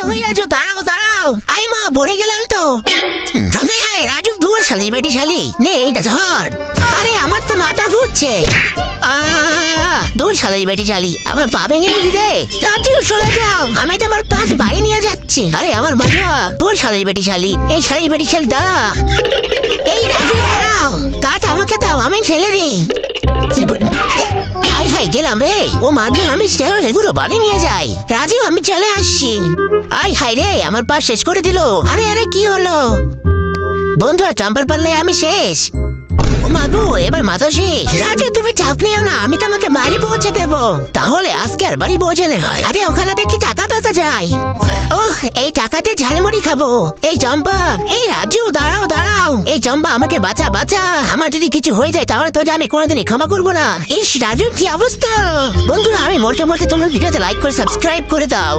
হয়ে আছো, দাঁড়াও দাঁড়াও। আই মা, পড়ে গেলাম তো। রাজু, দূর শালি বেটি শালি, নে এইটা ধর। আরে আমার তো মাথা ঘুরছে। দূর শালি বেটি শালি, আমার পা ভেঙে দিলে। রাজু সরে যাও, আমি তো আমার পাশ বাড়ি নিয়ে যাচ্ছি। আরে আমার বাবা, দূর শালি বেটি শালি, এই শালি বেটি শালি দাঁড়া। এই রাজু দাঁড়াও, কাঠ আমাকে দাও, আমি ছেলে দিই। হাই হাই গেলাম রে, ও মাঝে আমি সেগুলো বাড়ি নিয়ে যাই। রাজু আমি চলে আসছি। আই হাই রে, আমার পা শেষ করে দিল। আরে আরে কি হলো বন্ধুরা, চাম্পার পারলে আমি শেষ। ও মাগো, এবার মাথা শেষ। রাজু তুমি চাপ নিও না, আমি তোমাকে বাড়ি পৌঁছে দেবো। তাহলে আজকে আর বাড়ি পৌঁছালে হয়। আরে ওখানে দেখি টাকা পাতা যায়। ওহ, এই টাকাতে ঝালমুড়ি খাবো। এই চম্পা, এই রাজু দাঁড়াও দাঁড়াও। এই চম্পা আমাকে বাঁচা বাঁচা, আমার যদি কিছু হয়ে যায় তাহলে তো আমি কোনোদিনই ক্ষমা করবো না। ইস রাজু কি অবস্থা। বন্ধুরা আমি মরতে মরতে, তোমরা ভিডিওতে লাইক করে সাবস্ক্রাইব করে দাও।